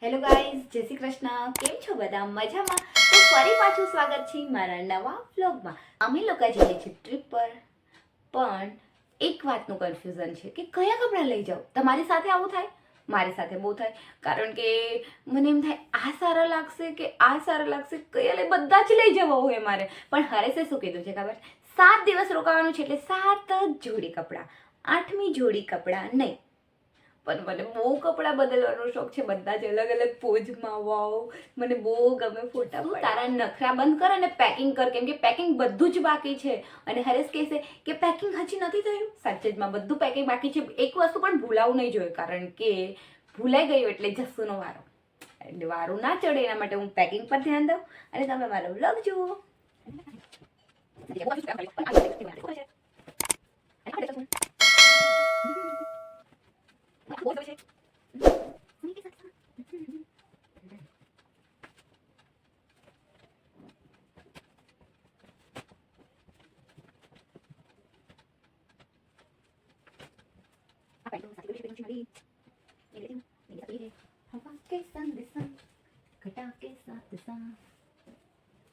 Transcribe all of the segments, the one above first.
Hello guys, જય શ્રી કૃષ્ણ. કેમ છો બધા? મજામાં? તો ફરી પાછું સ્વાગત છે મારા નવા વ્લોગમાં. અમે લોકો જઈએ છીએ ટ્રીપ પર, પણ એક વાતનું કન્ફ્યુઝન છે કે કયા કપડાં લઈ જાઉં. તમારી સાથે આવું થાય? મારી સાથે બહુ થાય, કારણ કે મને એમ થાય આ સારા લાગશે કે આ સારા લાગશે, કયા લઈ, બધા જ લઈ જવા હોય મારે. પણ હરેશે શું કીધું છે ખબર? 7 દિવસ રોકાવાનું છે એટલે 7 જ જોડી કપડાં, 8મી જોડી કપડાં નહીં. પણ મને બહુ કપડાં બદલવાનો શોખ છે, બધા જ અલગ અલગ પોઝમાં. વાવ, મને બહુ ગમે ફોટા. તારા નખરા બંધ કર અને પેકિંગ કર, કેમ કે પેકિંગ બધું જ બાકી છે. અને હરેશ કહેશે કે પેકિંગ હજી નથી થયું. સાચે જ માં બધું પેકિંગ બાકી છે. એક વસ્તુ પણ ભૂલાવું નહીં જોઈએ, કારણ કે ભૂલાઈ ગયું એટલે જસ્સુનો વારો, એટલે વારું ના ચડે એના માટે હું પેકિંગ પર ધ્યાન દઉં અને તમે મારો વ્લોગ જુઓ.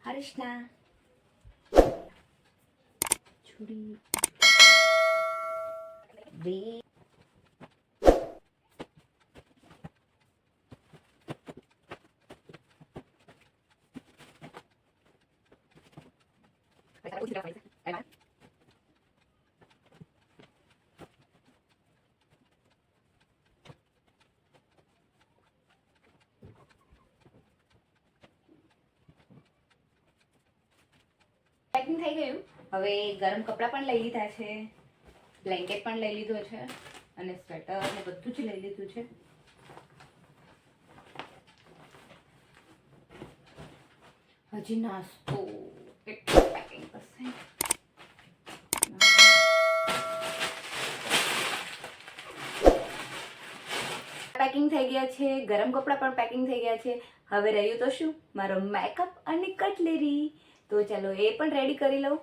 હર્ષના છોડી બે પેકિંગ થઈ ગયું. હવે ગરમ કપડાં પણ લઈ લીધા છે, બ્લેન્કેટ પણ લઈ લીધો છે અને સ્વેટર ને બધું જ લઈ લીધું છે. હજી નાસ્તો કેટલું પેકિંગ કરશે. પેકિંગ થઈ ગયા છે, ગરમ કપડાં પણ પેકિંગ થઈ ગયા છે. હવે રહ્યું તો શું, મારો મેકઅપ અને કટલેરી. તો ચાલો એ પણ રેડી કરી લઉં.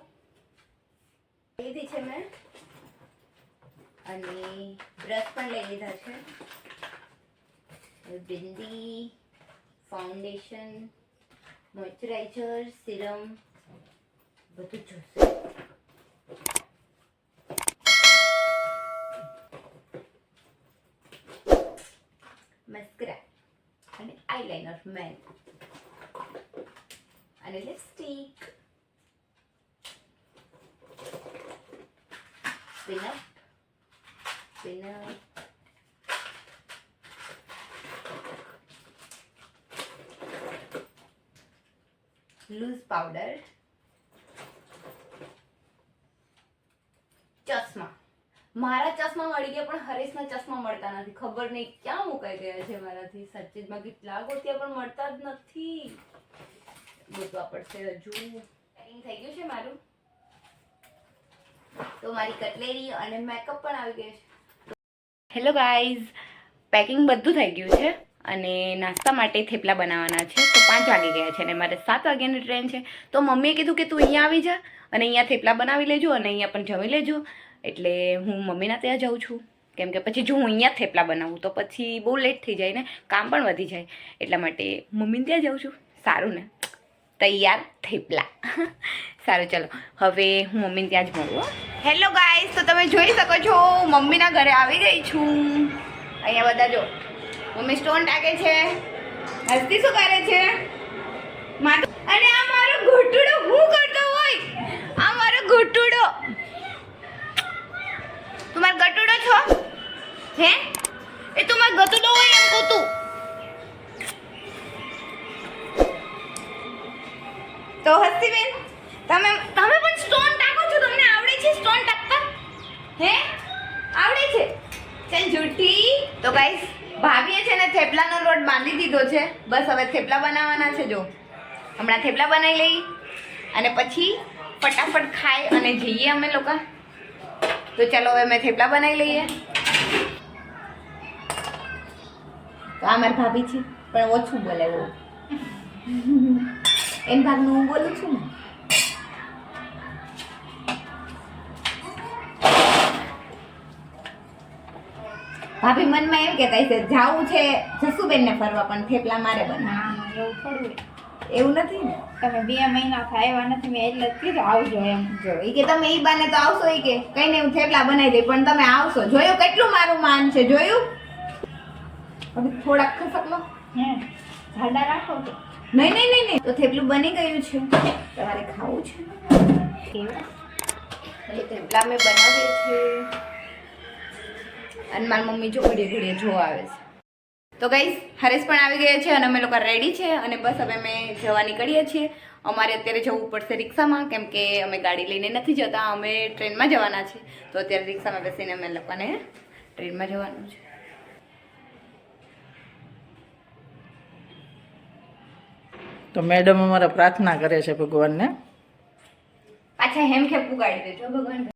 લીધી છે મેં, અને બ્રશ પણ લઈ લીધા છે. બિંદી, ફાઉન્ડેશન, મોઇશ્ચરાઇઝર, સિરમ બધું જ જોશે. મસ્કરા અને આઈલાઇનર મેન અને લિપસ્ટિક. સ્પિનઅપ લૂઝ પાવડર, ચશ્મા. મારા ચશ્મા મળી ગયા, પણ હરેશના ચશ્મા મળતા નથી. ખબર નહીં ક્યાં મુકાઈ ગયા છે મારાથી. સચ્ચેજમાં કેટલા ગોત્યા પણ મળતા જ નથી. ગોતવા પડશે હજુ. પેકિંગ થઈ ગયું છે મારું, તો મારી કટલેરી અને મેકઅપ પણ આવી ગયો છે. હેલો ગાઈઝ, પેકિંગ બધું થઈ ગયું છે અને નાસ્તા માટે થેપલા બનાવવાના છે. તો 5 વાગી ગયા છે અને મારે 7 વાગ્યાની ટ્રેન છે. તો મમ્મીએ કીધું કે તું અહીંયા આવી જા અને અહીંયા થેપલા બનાવી લેજો અને અહીંયા પણ જમી લેજો. એટલે હું મમ્મીના ત્યાં જાઉં છું, કેમ કે પછી જો હું અહીંયા થેપલા બનાવું તો પછી બહુ લેટ થઈ જાય ને, કામ પણ વધી જાય. એટલા માટે મમ્મીને ત્યાં જાઉં છું. સારું ને, તૈયાર થેપલા. સારું, ચલો હવે હું મમ્મીને ત્યાં જ મળું. હેલો ગાઈસ, તો તમે જોઈ શકો છો મમ્મીના ઘરે આવી ગઈ છું. અહીંયા બધા જો, મમ્મી સ્ટોન ટાકે છે, હસ્તી શું કરે છે, અને આ મારો ઘૂંટડો હું કરતો હોય, આ મારો ઘૂંટડો. તું મારો ગટુડો છો હે? એ તું મારો ગટુડો હોય એમ કહું તું. તો હસ્તીબેન, તમે પણ સ્ટોન ટાકો છો? તમને આવડે છે સ્ટોન ટાકતા? હે, આવડે છે? ચાલ જુઠ્ઠી. તો ગાઈસ, ભાભીએ છે ને થેપલાનો લોટ બાંધી દીધો છે. બસ હવે થેપલા બનાવવાના છે. જો હમણાં થેપલા બનાવી લઈ અને પછી ફટાફટ ખાઈ અને જઈએ અમે લોકો. તો ચાલો હવે મેં થેપલા બનાવી લઈએ. તો આ મારી ભાભી છે, પણ ઓછું બોલે બહુ. એમ ભાગનું હું બોલું છું ને. ભાભી મનમાં એમ કહેતા હશે જાવું છે જસુબેનને ફરવા પણ થેપલા મારે બના. ના એવું થોડું એવું નથી ને. તમે 2 મહિના થાય એવા નથી મેં એટલે જ કીધું આવજો એમ. જો ઈ કે તમે ઈ બાને તો આવશો ઈ કે કઈ નહીં હું થેપલા બનાવી દઈ પણ તમે આવશો. જોયું કેટલું મારું માન છે જોયું. હવે થોડાક ખસક લો. હે ઝાડા રાખો તો નહીં નહીં નહીં નહીં તો થેપલું બની ગયું છે તમારે ખાવું છે. કેવું એ થેપલા મેં બનાવીએ છીએ અને મારી મમ્મી જો ઘડીએ ઘડીએ જોવા આવે છે. તો ગાઈસ હરેશ પણ આવી ગયા છે અને અમે લોકો રેડી છે અને બસ હવે અમે જવા નીકળીએ છીએ. અમારે અત્યારે જવું પડશે રિક્ષામાં કેમ કે અમે ગાડી લઈને નથી જતા, અમે ટ્રેનમાં જવાના છે. તો અત્યારે રિક્ષામાં બેસીને અમે લોકોને ટ્રેનમાં જવાનું છે. તો મેડમ અમારા પ્રાર્થના કરે છે ભગવાનને. પાછા હેમ ખેપ પુગાડી દેજો ભગવાન.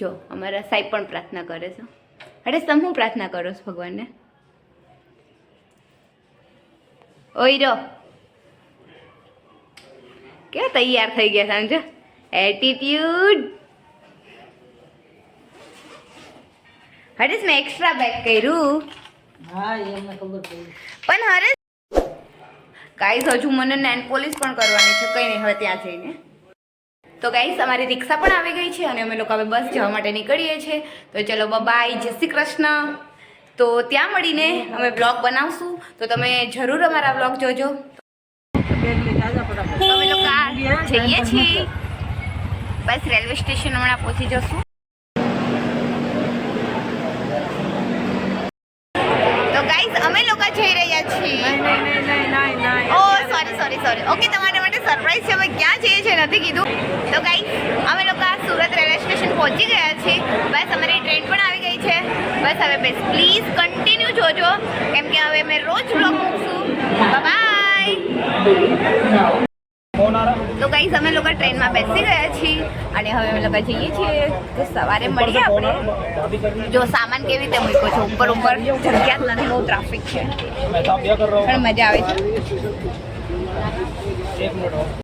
જો અમારા સાહેબ પણ પ્રાર્થના કરે છે. હરેશ તમે શું પ્રાર્થના કરો છો ભગવાનને? ઓય રો કેવા તૈયાર થઈ ગયા સમજો. એટીટ્યુડ. હરેશ મેં એક્સ્ટ્રા બેક કર્યું. હા એમને ખબર પડી. પણ હરેશ ગાઈસ હજુ મને નેન પોલિશ પણ કરવાની છે. કંઈ નહીં હવે ત્યાં જઈને. તો ગાઈસ અમારી રિક્ષા પણ આવી ગઈ છે અને અમે લોકો હવે બસ જવા માટે નીકળીએ છીએ. તો ચલો બાય, જય શ્રી કૃષ્ણ. તો ત્યાં મળીને અમે બ્લોગ બનાવશું તો તમે જરૂર અમારા બ્લોગ જોજો. તો અમે લોકો જઈએ છીએ બસ રેલવે સ્ટેશન હમણાં પહોંચી જશું. તો ગાઈસ અમે લોકો જઈ રહ્યા છીએ. ઓ સોરી ઓકે તમારા માટે સરપ્રાઈઝ છે. અમે ક્યાં જઈએ છીએ નથી કીધું. તો ગાઈસ અમે લોકો સુરત રેલવે સ્ટેશન પહોંચી ગયા છીએ. બસ અમારી ટ્રેન પણ આવી ગઈ છે. બસ હવે બેસ પ્લીઝ કન્ટિન્યુ જોજો કેમ કે હવે અમે રોજ બ્લોગ મૂકશું. બાય. તો ગાઈસ અમે લોકો ટ્રેનમાં બેસી ગયા છીએ અને હવે અમે લોકો જઈએ છીએ. તો સવારે મળીએ આપણે. જો સામાન કેવી રીતે મૂક્યો છે ઉપર જગ્યા જ નથી, બહુ ટ્રાફિક છે પણ મજા આવે છે.